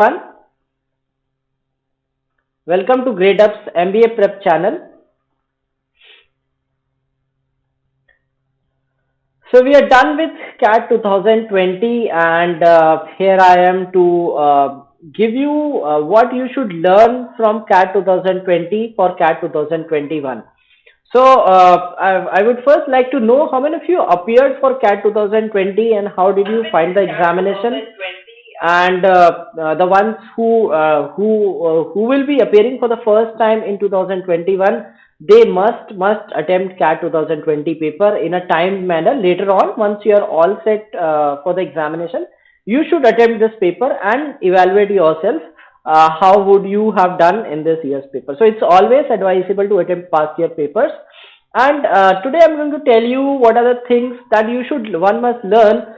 everyone. Welcome to Gradeup's MBA Prep channel. So we are done with CAT 2020 and here I am to give you what you should learn from CAT 2020 for CAT 2021. So I would first like to know how many of you appeared for CAT 2020 and how did you find the examination? And the ones who will be appearing for the first time in 2021, they must attempt CAT 2020 paper in a timed manner. Later on, once you are all set for the examination, you should attempt this paper and evaluate yourself. How would you have done in this year's paper? So it's always advisable to attempt past year papers. And today I'm going to tell you what are the things that one must learn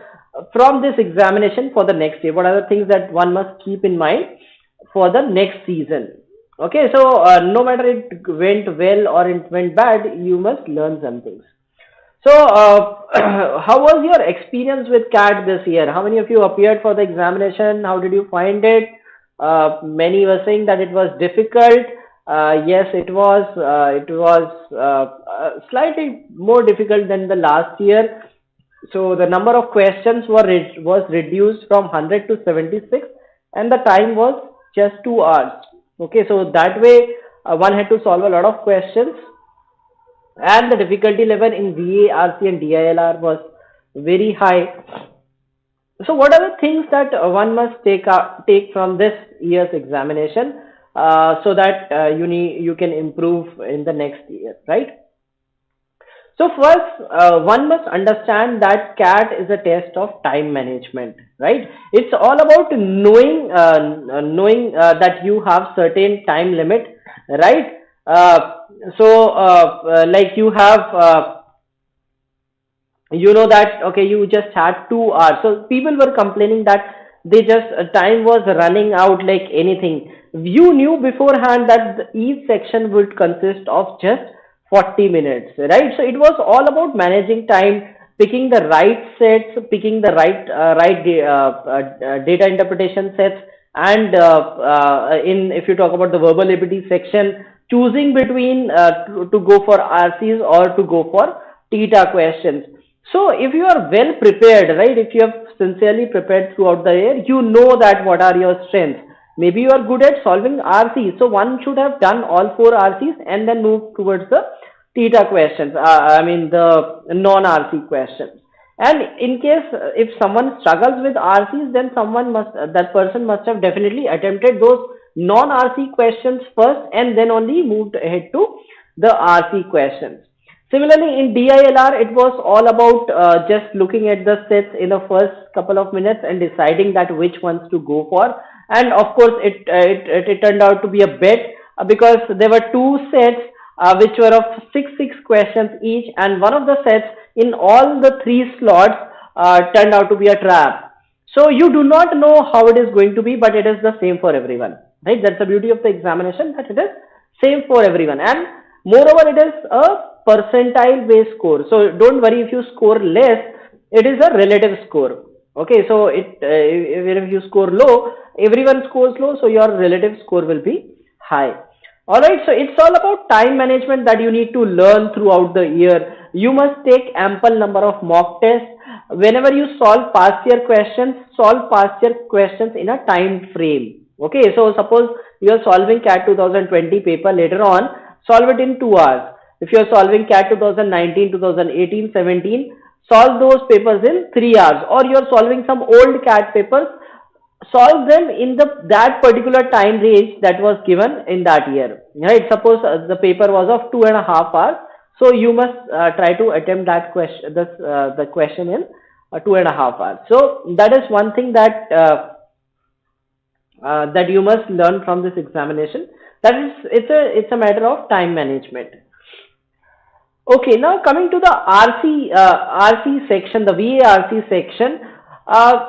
from this examination for the next year. What are the things that one must keep in mind for the next season? Okay, so no matter it went well or it went bad, you must learn some things. So how was your experience with CAT this year? How many of you appeared for the examination? How did you find it? Many were saying that it was difficult. Yes, it was. It was slightly more difficult than the last year. So the number of questions was reduced from 100 to 76 and the time was just 2 hours. Okay, so that way one had to solve a lot of questions and the difficulty level in VARC and DILR was very high. So what are the things that one must take from this year's examination so that you can improve in the next year, right? So first, one must understand that CAT is a test of time management, right? It's all about knowing that you have certain time limit, right? Like you have, you know that, okay, you just had 2 hours. So people were complaining that they just, time was running out like anything. You knew beforehand that each section would consist of just 40 minutes, right? So it was all about managing time, picking the right sets, picking the right data interpretation sets, and if you talk about the verbal ability section, choosing between to go for RCs or to go for theta questions. So if you are well prepared, right, if you have sincerely prepared throughout the year, you know that what are your strengths. Maybe you are good at solving RCs, so one should have done all 4 RCs and then move towards the theta questions, the non-RC questions. And in case if someone struggles with RCs, then that person must have definitely attempted those non-RC questions first and then only moved ahead to the RC questions. Similarly, in DILR, it was all about just looking at the sets in the first couple of minutes and deciding that which ones to go for. And of course, it turned out to be a bet because there were 2 sets which were of 6 questions each, and one of the sets in all the 3 slots turned out to be a trap. So you do not know how it is going to be, but it is the same for everyone, right? That's the beauty of the examination, that it is same for everyone, and moreover, it is a percentile based score. So don't worry if you score less; it is a relative score. Okay, so even if you score low, everyone scores low, so your relative score will be high. Alright, so it's all about time management that you need to learn throughout the year. You must take ample number of mock tests. Whenever you solve past year questions in a time frame. Okay, so suppose you are solving CAT 2020 paper later on, solve it in 2 hours. If you are solving CAT 2019, 2018, 17, solve those papers in 3 hours. Or you are solving some old CAT papers, solve them in that particular time range that was given in that year, right? Suppose the paper was of 2.5 hours, so you must try to attempt that question, the question in 2.5 hours. So that is one thing that that you must learn from this examination. That is, it's a matter of time management. Okay, now coming to the RC section, the VARC section.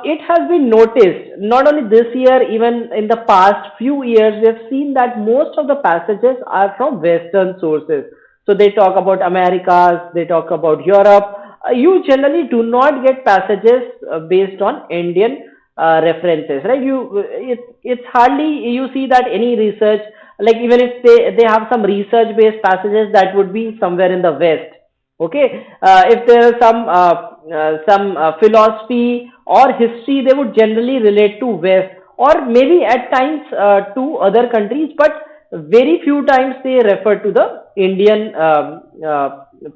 It has been noticed, not only this year, even in the past few years, we have seen that most of the passages are from Western sources. So they talk about Americas, they talk about Europe. You generally do not get passages based on Indian references, right? It's hardly you see that any research, like even if they have some research based passages, that would be somewhere in the West. Okay, if there are some philosophy or history, they would generally relate to West, or maybe at times to other countries, but very few times they refer to the Indian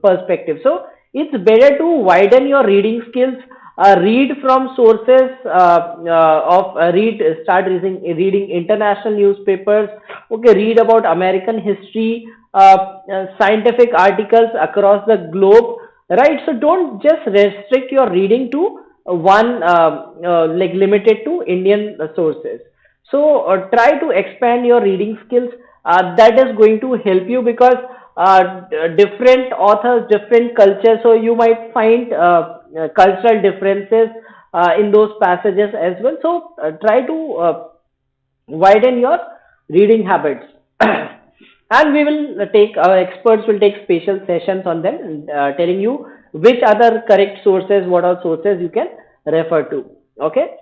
perspective. So it's better to widen your reading skills. Read from sources of read start reading international newspapers. Okay, read about American history, scientific articles across the globe, right? So don't just restrict your reading to one like limited to Indian sources. So try to expand your reading skills. That is going to help you because different authors, different cultures, so you might find cultural differences in those passages as well. So try to widen your reading habits. And we will take, our experts will take special sessions on them, telling you which other correct sources, what are sources you can refer to. Okay.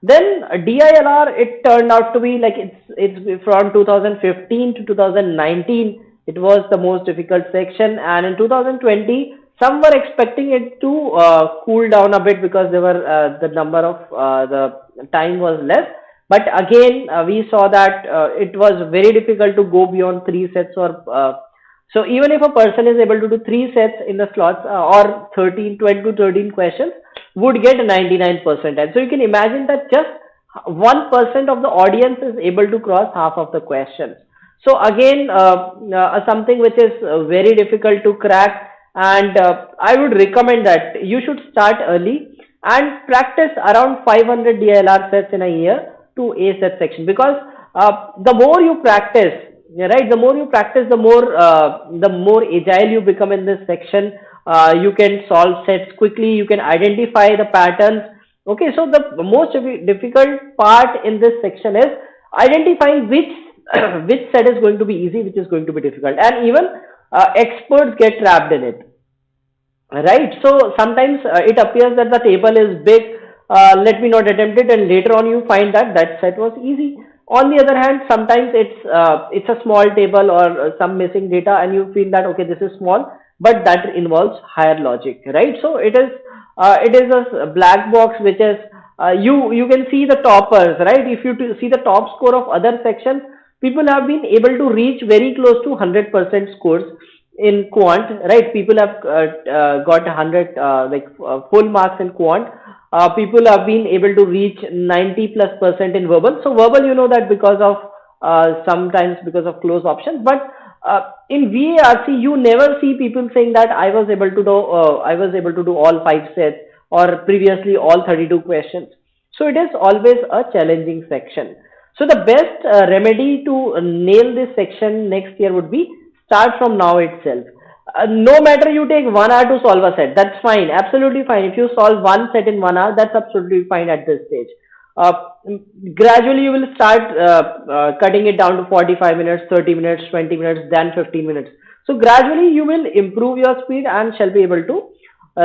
Then DILR, it turned out to be like it's from 2015 to 2019. It was the most difficult section, and in 2020, some were expecting it to cool down a bit because there were the number of the time was less. But again, we saw that it was very difficult to go beyond three sets, or so even if a person is able to do three sets in the slots or 13, 12 to 13 questions, would get 99%. And so you can imagine that just 1% of the audience is able to cross half of the questions. So again, something which is very difficult to crack, and I would recommend that you should start early and practice around 500 DLR sets in a year to A set section, because the more you practice, right, the more you practice, the more agile you become in this section. You can solve sets quickly, you can identify the patterns. Okay, so the most difficult part in this section is identifying which which set is going to be easy, which is going to be difficult, and even experts get trapped in it, right? So sometimes it appears that the table is big, let me not attempt it, and later on you find that that set was easy. On the other hand, sometimes it's a small table or some missing data, and you feel that okay, this is small, but that involves higher logic, right? So it is a black box which is you can see the toppers, right? If you see the top score of other sections, people have been able to reach very close to 100% scores in quant, right? People have got 100 full marks in quant. People have been able to reach 90 plus percent in verbal. So verbal, you know that because of sometimes because of close options, but in VARC you never see people saying that I was able to do all five sets or previously all 32 questions. So it is always a challenging section. So the best remedy to nail this section next year would be start from now itself. No matter you take 1 hour to solve a set, that's fine, absolutely fine. If you solve one set in 1 hour, that's absolutely fine at this stage. Uh, Gradually, you will start cutting it down to 45 minutes, 30 minutes, 20 minutes, then 15 minutes. So gradually, you will improve your speed and shall be able to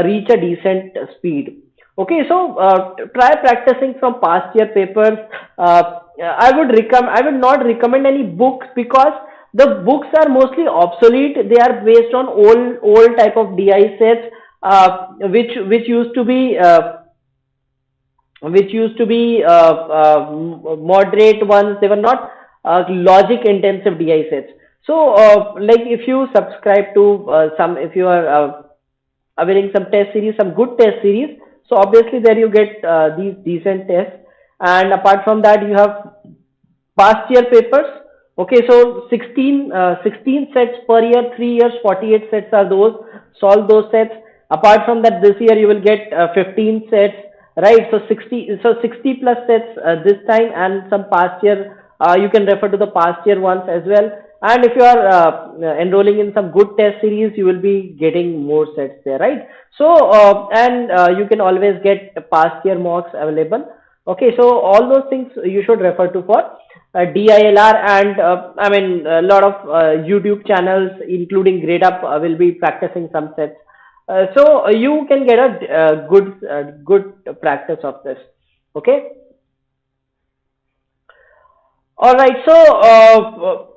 reach a decent speed. Okay, so try practicing from past year papers. I would not recommend any books because the books are mostly obsolete. They are based on old type of DI sets, which used to be moderate ones. They were not logic intensive DI sets. So like if you subscribe to some, if you are availing some test series, some good test series, so obviously there you get these decent tests. And apart from that, you have past year papers. Okay, so 16 sets per year, 3 years, 48 sets are those. Solve those sets. Apart from that, this year you will get 15 sets, right? So 60 plus sets this time, and some past year. You can refer to the past year ones as well. And if you are enrolling in some good test series, you will be getting more sets there, right? So you can always get past year mocks available. Okay, so all those things you should refer to for DILR, and I mean a lot of YouTube channels, including Gradeup, will be practicing some sets. So you can get a good practice of this. Okay. All right, so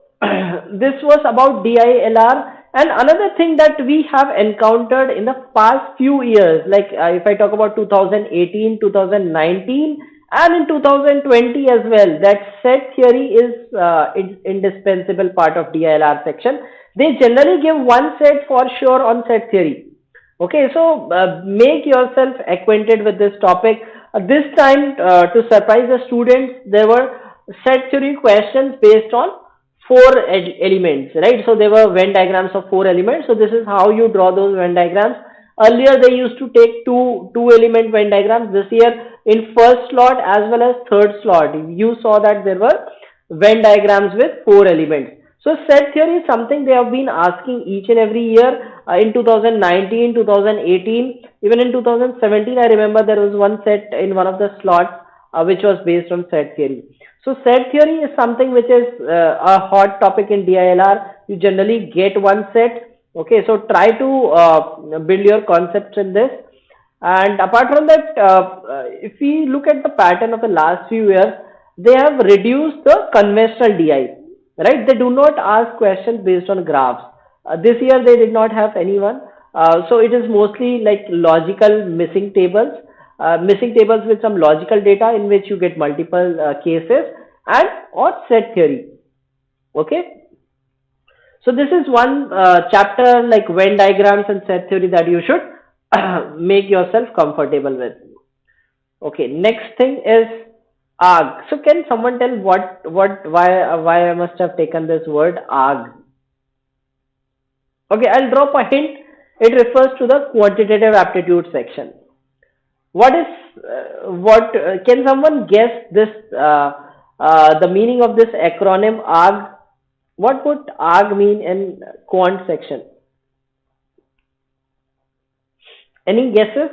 this was about DILR. And another thing that we have encountered in the past few years, like if I talk about 2018, 2019, and in 2020 as well, that set theory is indispensable part of DILR section. They generally give one set for sure on set theory. Okay, so make yourself acquainted with this topic. This time, to surprise the students, there were set theory questions based on four elements, right? So there were Venn diagrams of four elements. So this is how you draw those Venn diagrams. Earlier, they used to take two element Venn diagrams. This year, in first slot as well as third slot, you saw that there were Venn diagrams with four elements. So set theory is something they have been asking each and every year in 2019, 2018, even in 2017. I remember there was one set in one of the slots which was based on set theory. So set theory is something which is a hot topic in DILR. You generally get one set. Okay, so try to build your concepts in this. And apart from that, if we look at the pattern of the last few years, they have reduced the conventional DI, right? They do not ask questions based on graphs. This year they did not have anyone. So it is mostly like logical missing tables with some logical data in which you get multiple cases and or set theory. Okay. So this is one chapter like Venn diagrams and set theory that you should make yourself comfortable with. Okay, next thing is arg. So can someone tell why I must have taken this word arg? Okay, I'll drop a hint. It refers to the quantitative aptitude section. What is what? Can someone guess this? The meaning of this acronym arg? What would arg mean in quant section? Any guesses?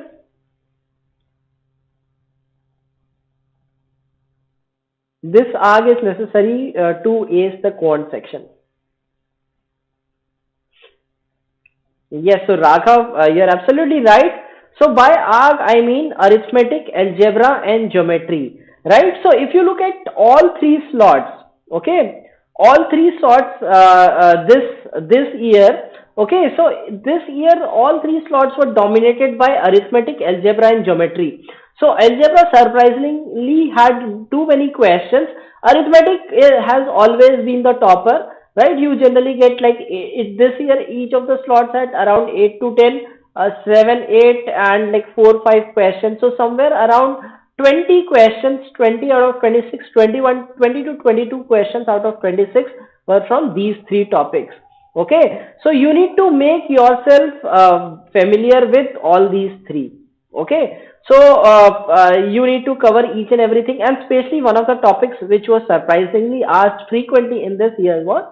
This arg is necessary to ace the quant section. Yes, so Raghav, you're absolutely right. So by arg, I mean arithmetic, algebra, and geometry, right? So if you look at all three slots, okay, all three slots this year, okay, so this year all three slots were dominated by arithmetic, algebra, and geometry. So algebra surprisingly had too many questions. Arithmetic has always been the topper, right? You generally get like this year each of the slots had around 8 to 10, 7, 8, and like 4, 5 questions. So somewhere around 20 questions, 20 out of 26, 21, 20 to 22 questions out of 26 were from these three topics. Okay, so you need to make yourself familiar with all these three. Okay, so you need to cover each and everything, and especially one of the topics which was surprisingly asked frequently in this year was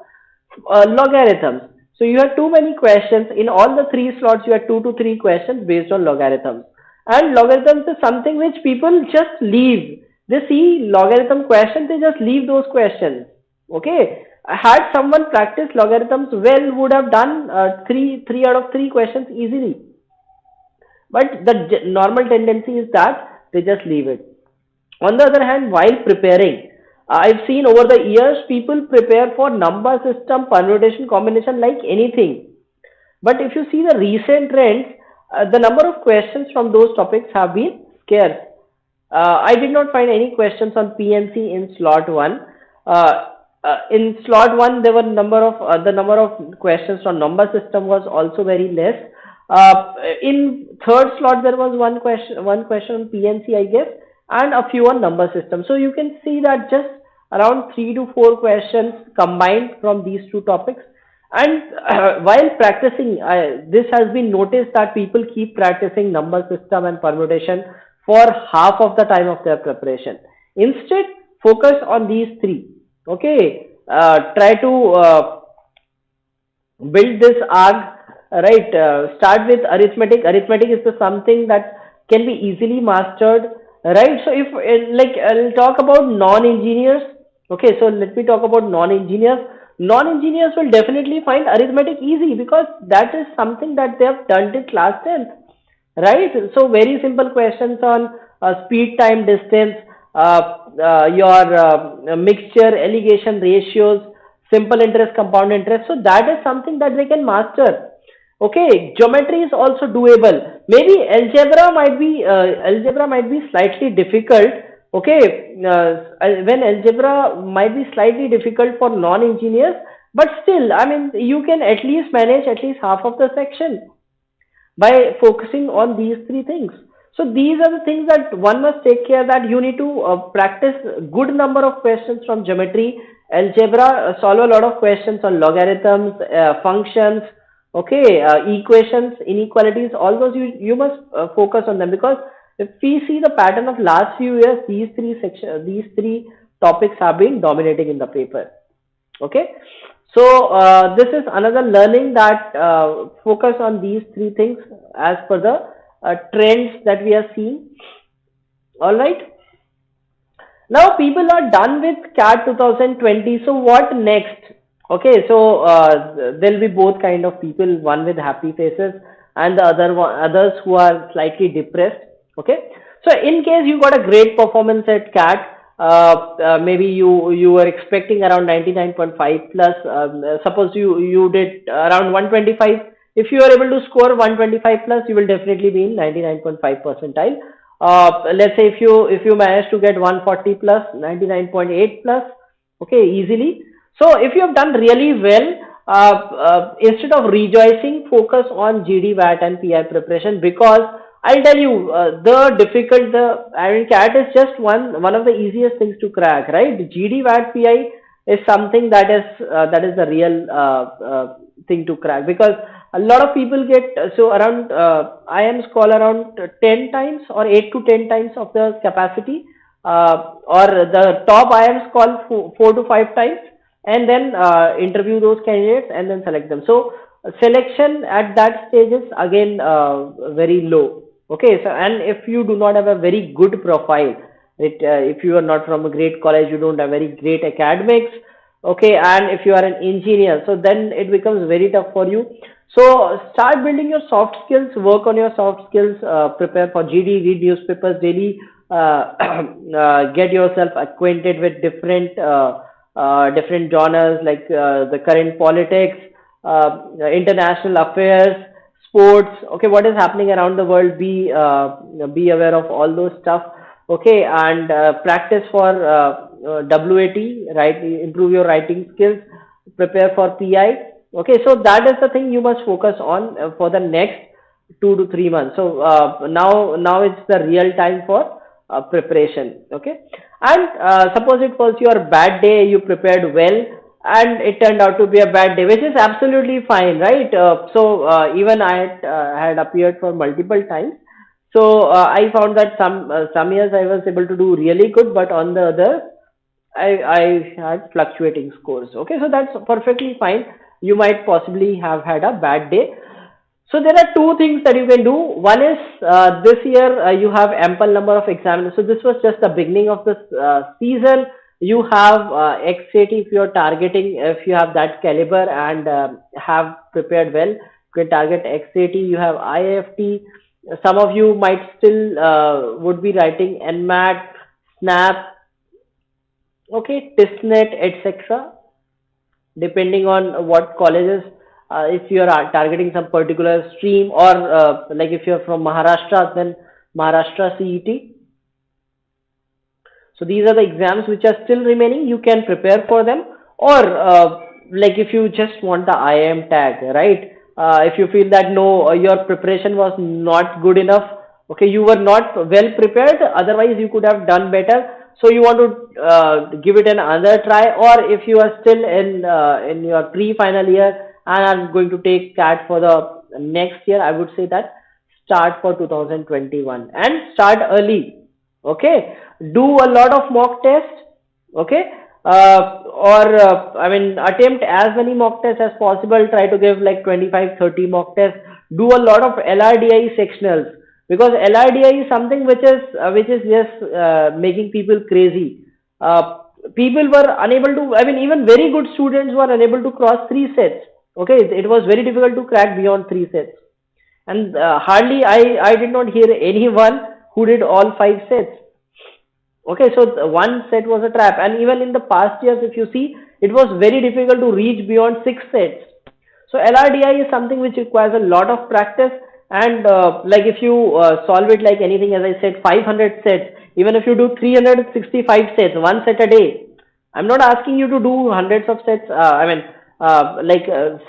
logarithms. So you have too many questions in all the three slots. You have 2 to 3 questions based on logarithms, and logarithms is something which people just leave. They see logarithm questions, they just leave those questions. Okay, had someone practiced logarithms well, would have done three out of three questions easily. But the normal tendency is that they just leave it. On the other hand, while preparing, I've seen over the years people prepare for number system, permutation, combination like anything. But if you see the recent trends, the number of questions from those topics have been scarce. I did not find any questions on PNC in slot one. In slot one, there were the number of questions on number system was also very less. In third slot, there was one question on PNC, I guess, and a few on number system. So you can see that just around 3 to 4 questions combined from these two topics. And while practicing, this has been noticed that people keep practicing number system and permutation for half of the time of their preparation. Instead, focus on these three. Okay, try to build this arg, right? Start with arithmetic. Arithmetic is the something that can be easily mastered, right? So if like I'll talk about non-engineers. Okay, so let me talk about non-engineers. Non-engineers will definitely find arithmetic easy because that is something that they have done till class 10th, right? So very simple questions on speed, time, distance, your mixture, alligation ratios, simple interest, compound interest. So that is something that they can master. Okay, geometry is also doable. Maybe algebra might be slightly difficult. Okay, when algebra might be slightly difficult for non-engineers, but still, I mean, you can at least manage at least half of the section by focusing on these three things. So these are the things that one must take care, that you need to practice good number of questions from geometry, algebra, solve a lot of questions on logarithms, functions, okay, equations, inequalities, all those you must focus on them, because if we see the pattern of last few years, these three topics have been dominating in the paper. Okay, so this is another learning, that focus on these three things as per the trends that we are seeing. All right, now people are done with CAT 2020, so what next? Okay, so there'll be both kind of people, one with happy faces and the others who are slightly depressed. Okay, so in case you got a great performance at CAT, maybe you were expecting around 99.5 plus. Suppose you did around 125. If you are able to score 125 plus, you will definitely be in 99.5 percentile. Let's say if you manage to get 140 plus, 99.8 plus, okay, easily. So if you have done really well, instead of rejoicing, focus on GD, VAT and PI preparation, because I'll tell you, I mean, CAT is just one of the easiest things to crack, right? GD, VAT, PI is something that is the real thing to crack, because a lot of people get so around IMs call around 10 times or 8 to 10 times of the capacity, or the top IMs call 4 to 5 times, and then interview those candidates and then select them. So selection at that stage is again very low. Okay, so and if you do not have a very good profile, if you are not from a great college, you don't have very great academics, okay, and if you are an engineer, so then it becomes very tough for you. So start building your soft skills, work on your soft skills, prepare for GD, read newspapers daily, get yourself acquainted with different genres, like the current politics, international affairs, sports. Okay, what is happening around the world? Be aware of all those stuff. Okay, and practice for WAT, right? Improve your writing skills. Prepare for PI. Okay, so that is the thing you must focus on for the next 2 to 3 months. So now it's the real time for preparation. Okay, and suppose it was your bad day, you prepared well, and it turned out to be a bad day, which is absolutely fine, right? So even I had appeared for multiple times. So I found that some years I was able to do really good, but on the other, I had fluctuating scores. Okay, so that's perfectly fine. You might possibly have had a bad day. So there are two things that you can do. One is this year you have ample number of examiners. So this was just the beginning of the season. You have XAT if you are targeting, if you have that caliber and have prepared well, you can target XAT. You have IFT. Some of you might still would be writing NMAT, SNAP, okay, TISNET, etc. Depending on what colleges, if you are targeting some particular stream, or like if you are from Maharashtra, then Maharashtra CET. So these are the exams which are still remaining. You can prepare for them, or like if you just want the IIM tag, right? If you feel that no, your preparation was not good enough, okay, you were not well prepared, otherwise you could have done better. So you want to give it another try, or if you are still in your pre-final year and are going to take CAT for the next year, I would say that start for 2021 and start early. Okay, do a lot of mock tests. Okay, I mean, attempt as many mock tests as possible. Try to give like 25-30 mock tests. Do a lot of LRDI sectionals, because LRDI is something which is just making people crazy. People were unable to, I mean, even very good students were unable to cross 3 sets. Okay, it was very difficult to crack beyond 3 sets, and hardly I did not hear anyone who did all 5 sets. Okay, so one set was a trap, and even in the past years, if you see, it was very difficult to reach beyond six sets. So LRDI is something which requires a lot of practice, and like if you solve it like anything, as I said, 500 sets, even if you do 365 sets, one set a day. I'm not asking you to do hundreds of sets.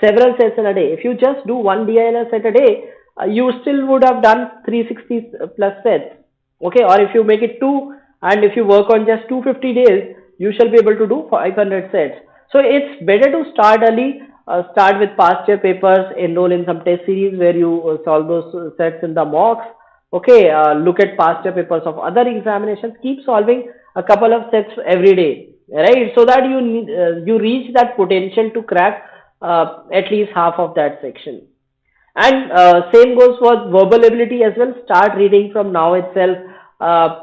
Several sets in a day. If you just do one DILR set a day, you still would have done 360 plus sets. Okay, or if you make it two, and if you work on just 250 days, you shall be able to do 500 sets. So it's better to start early, start with past year papers, enroll in some test series where you solve those sets in the mocks. Okay, look at past year papers of other examinations, keep solving a couple of sets every day, right? So that you reach that potential to crack at least half of that section. And same goes for verbal ability as well. Start reading from now itself.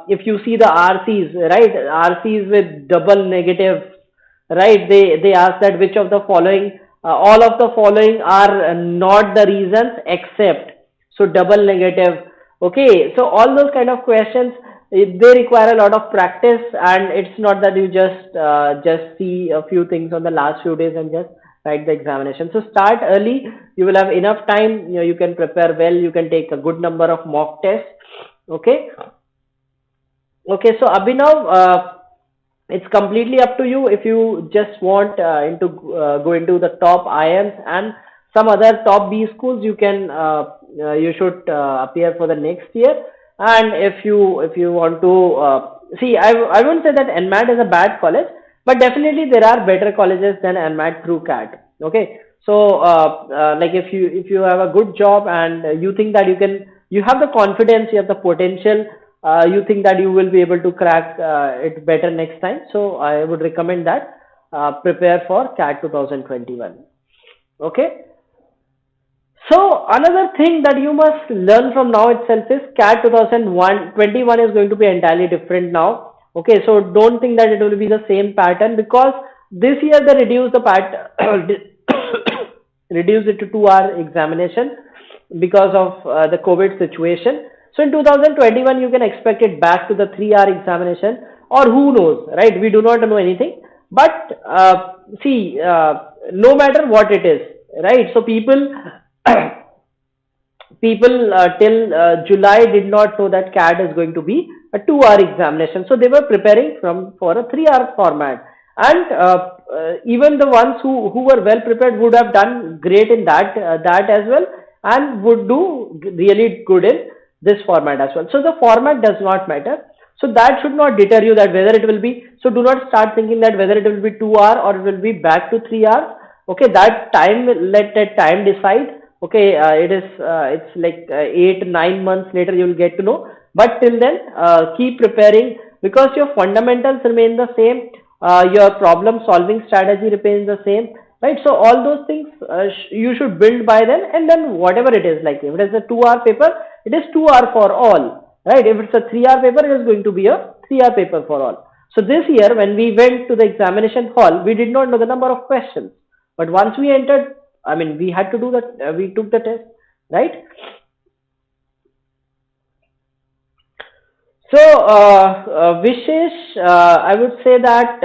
If you see the RCs, right? RCs with double negative, right? They ask that which of the following, all of the following are not the reasons except. So double negative. Okay. So all those kind of questions, they require a lot of practice, and it's not that you just see a few things on the last few days and just write the examination. So start early. You will have enough time. You can prepare well. You can take a good number of mock tests. Okay. Okay. So Abhinav, it's completely up to you. If you just want go into the top IMs and some other top B schools, you should appear for the next year. And if you want to see, I won't say that NMAT is a bad college, but definitely there are better colleges than NMAT through CAT. Okay, so like if you have a good job and you think that you have the confidence, you have the potential, you think that you will be able to crack it better next time. So I would recommend that prepare for CAT 2021. Okay. So another thing that you must learn from now itself is CAT 2021 is going to be entirely different now. Okay, so don't think that it will be the same pattern, because this year they reduced the reduced it to 2 hour examination because of the COVID situation. So in 2021 you can expect it back to the 3 hour examination, or who knows, right? We do not know anything, but see, no matter what it is, right? So people till July did not know that CAT is going to be a 2 hour examination. So they were preparing for a 3 hour format. And even the ones who were well prepared would have done great in that as well, and would do really good in this format as well. So the format does not matter. So that should not deter you that whether it will be, so do not start thinking that whether it will be 2 hour or it will be back to 3 hours. Okay, that time, let that time decide. Okay, it's like 8 9 months later you will get to know. But till then, keep preparing, because your fundamentals remain the same. Your problem solving strategy remains the same, right? So all those things you should build by then, and then whatever it is, like if it is a 2 hour paper, it is 2 hour for all, right? If it's a 3 hour paper, it is going to be a 3 hour paper for all. So this year when we went to the examination hall, we did not know the number of questions, but once we entered, I mean, we had to do that. We took the test, right? So, Vishesh, I would say that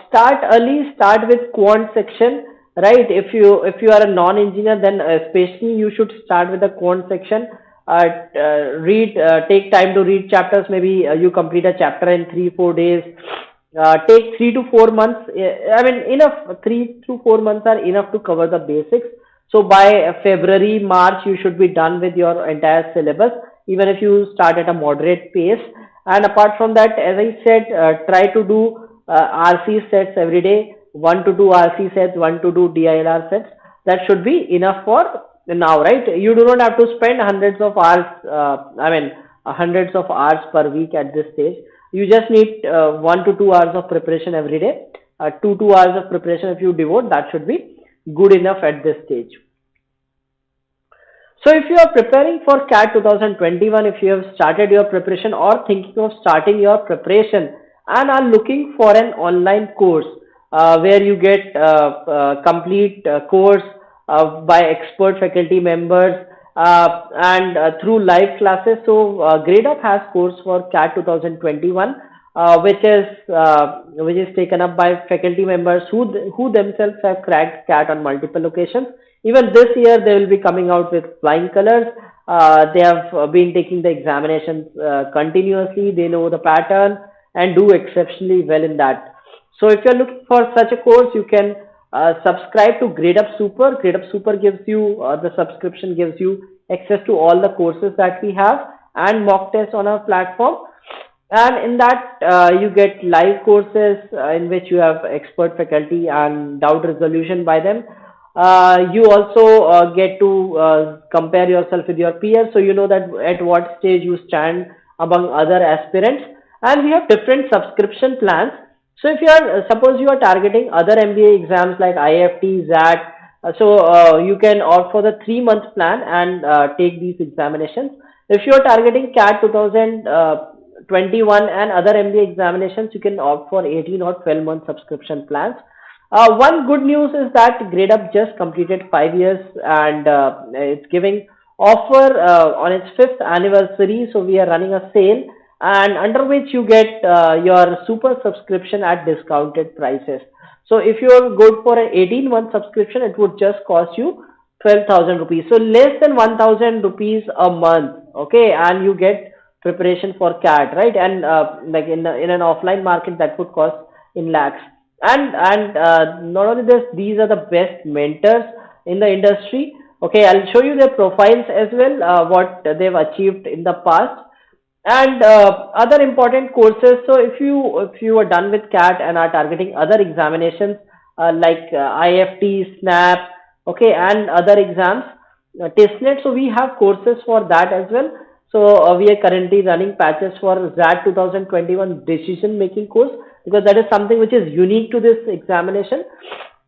start early, start with quant section, right? If you are a non-engineer, then especially you should start with the quant section. Take time to read chapters. Maybe you complete a chapter in 3 4 days. Take 3 to 4 months. I mean, enough. 3 to 4 months are enough to cover the basics. So by February, March, you should be done with your entire syllabus, even if you start at a moderate pace. And apart from that, as I said, try to do RC sets every day, 1 to 2 RC sets, 1 to 2 DILR sets. That should be enough for now, right? You do not have to spend hundreds of hours, hundreds of hours per week at this stage. You just need 1 to 2 hours of preparation every day. 2 hours of preparation if you devote, that should be good enough at this stage. So if you are preparing for CAT 2021, if you have started your preparation or thinking of starting your preparation and are looking for an online course where you get complete course by expert faculty members, and through live classes. So Gradeup has course for CAT 2021, which is taken up by faculty members who themselves have cracked CAT on multiple occasions. Even this year, they will be coming out with flying colors. They have been taking the examinations continuously. They know the pattern and do exceptionally well in that. So if you're looking for such a course, you can subscribe to Gradeup Super. Gradeup Super gives you the subscription gives you access to all the courses that we have and mock tests on our platform. And in that, you get live courses in which you have expert faculty and doubt resolution by them. You also get to compare yourself with your peers, so you know that at what stage you stand among other aspirants. And we have different subscription plans. So if you are, suppose you are targeting other MBA exams like IFT, ZAT, you can opt for the 3 month plan and take these examinations. If you are targeting CAT 2021 and other MBA examinations, you can opt for 18 or 12-month subscription plans. One good news is that Gradeup just completed 5 years, and it's giving offer on its 5th anniversary. So we are running a sale, and under which you get your super subscription at discounted prices. So if you are good for an 18-month subscription, it would just cost you 12,000 rupees. So less than 1,000 rupees a month. Okay, and you get preparation for CAT, right? And like in an offline market, that would cost in lakhs. And not only this, these are the best mentors in the industry. Okay, I'll show you their profiles as well, what they've achieved in the past, and other important courses. So if you are done with CAT and are targeting other examinations like IFT, SNAP, okay, and other exams, TISNET, so we have courses for that as well. So we are currently running patches for ZAT 2021 decision making course, because that is something which is unique to this examination.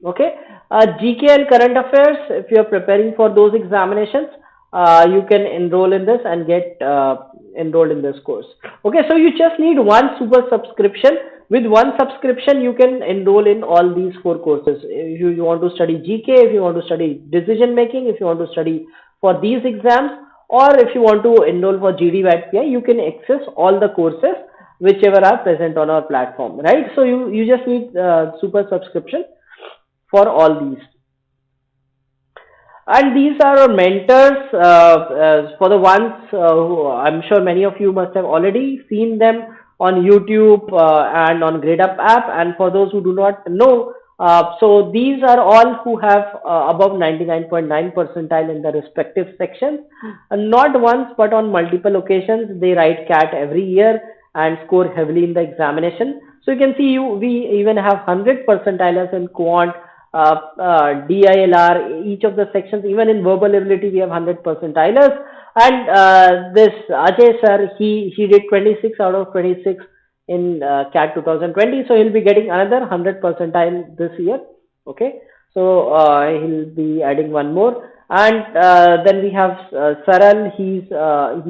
Okay, GK and current affairs. If you are preparing for those examinations, you can enroll in this and get enrolled in this course. Okay, so you just need one super subscription. With one subscription, you can enroll in all these 4 courses. If you want to study GK, if you want to study decision making, if you want to study for these exams, or if you want to enroll for GD PI, you can access all the courses whichever are present on our platform, right? So you just need super subscription for all these. And these are our mentors for the ones who I'm sure many of you must have already seen them on YouTube and on Gradeup app. And for those who do not know, so these are all who have above 99.9 percentile in the respective sections. And not once but on multiple occasions they write CAT every year and score heavily in the examination. So you can see we even have 100 percentilers in quant, DILR, each of the sections. Even in verbal ability we have 100 percentilers. And this Ajay sir, he did 26 out of 26 in CAT 2020, so he'll be getting another 100 percentile this year. Okay, so he'll be adding one more. And then we have Saran. He's a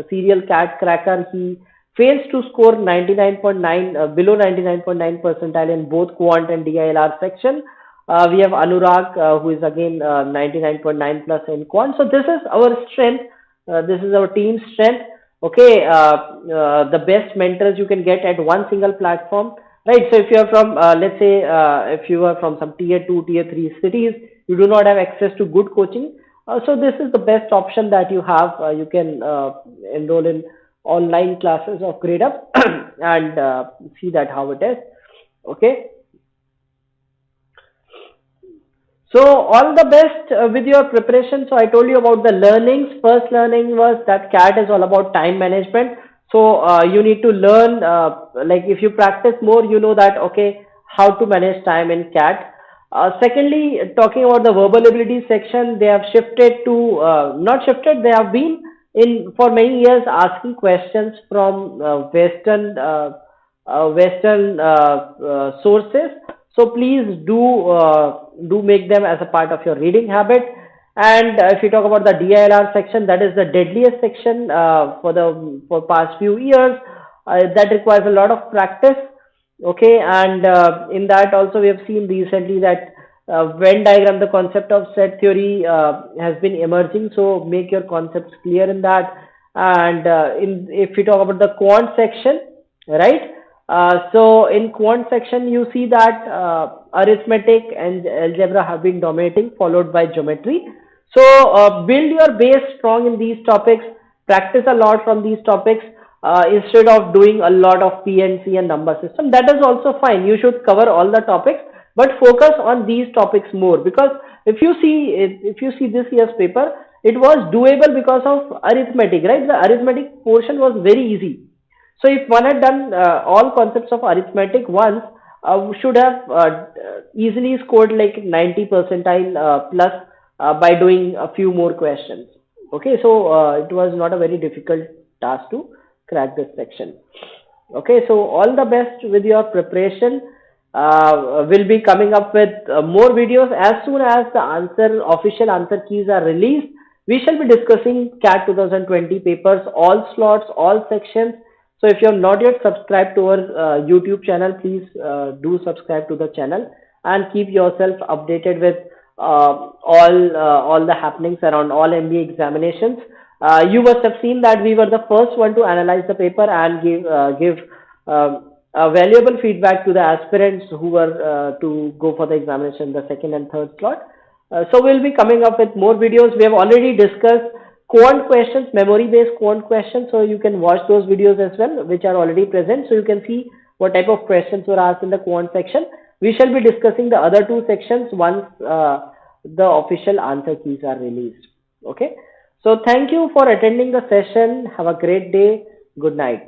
serial CAT cracker. He fails to score 99.9 below 99.9 percentile in both quant and DILR section. We have Anurag, who is again 99.9 plus in quant. So this is our strength. This is our team's strength. Okay, the best mentors you can get at one single platform, right? So if you are from, let's say, if you are from some tier 2, tier 3 cities, you do not have access to good coaching. So this is the best option that you have. You can enroll in online classes of Gradeup and see that how it is. Okay. So all the best with your preparation. So I told you about the learnings. First learning was that CAT is all about time management. So you need to learn, like if you practice more, you know that, okay, how to manage time in CAT. Secondly, talking about the verbal ability section, they have shifted to, not shifted, they have been in for many years asking questions from Western sources. So please do make them as a part of your reading habit. And if you talk about the DILR section, that is the deadliest section for past few years. That requires a lot of practice. Okay, and in that also we have seen recently that Venn diagram, the concept of set theory has been emerging. So make your concepts clear in that. And if we talk about the quant section, right? So in quant section, you see that arithmetic and algebra have been dominating, followed by geometry. So build your base strong in these topics. Practice a lot from these topics instead of doing a lot of PNC and number system. That is also fine. You should cover all the topics, but focus on these topics more, because if you see this year's paper, it was doable because of arithmetic, right? The arithmetic portion was very easy. So if one had done all concepts of arithmetic once, should have easily scored like 90 percentile plus by doing a few more questions. Okay, so it was not a very difficult task to crack this section. Okay, so all the best with your preparation. We'll be coming up with more videos as soon as the official answer keys are released. We shall be discussing CAT 2020 papers, all slots, all sections. So if you have not yet subscribed to our YouTube channel, please do subscribe to the channel and keep yourself updated with all the happenings around all MBA examinations. You must have seen that we were the first one to analyze the paper and give valuable feedback to the aspirants who were to go for the examination, the second and third slot. So we'll be coming up with more videos. We have already discussed quant questions, memory-based quant questions. So you can watch those videos as well, which are already present. So you can see what type of questions were asked in the quant section. We shall be discussing the other two sections once the official answer keys are released. Okay. So thank you for attending the session. Have a great day. Good night.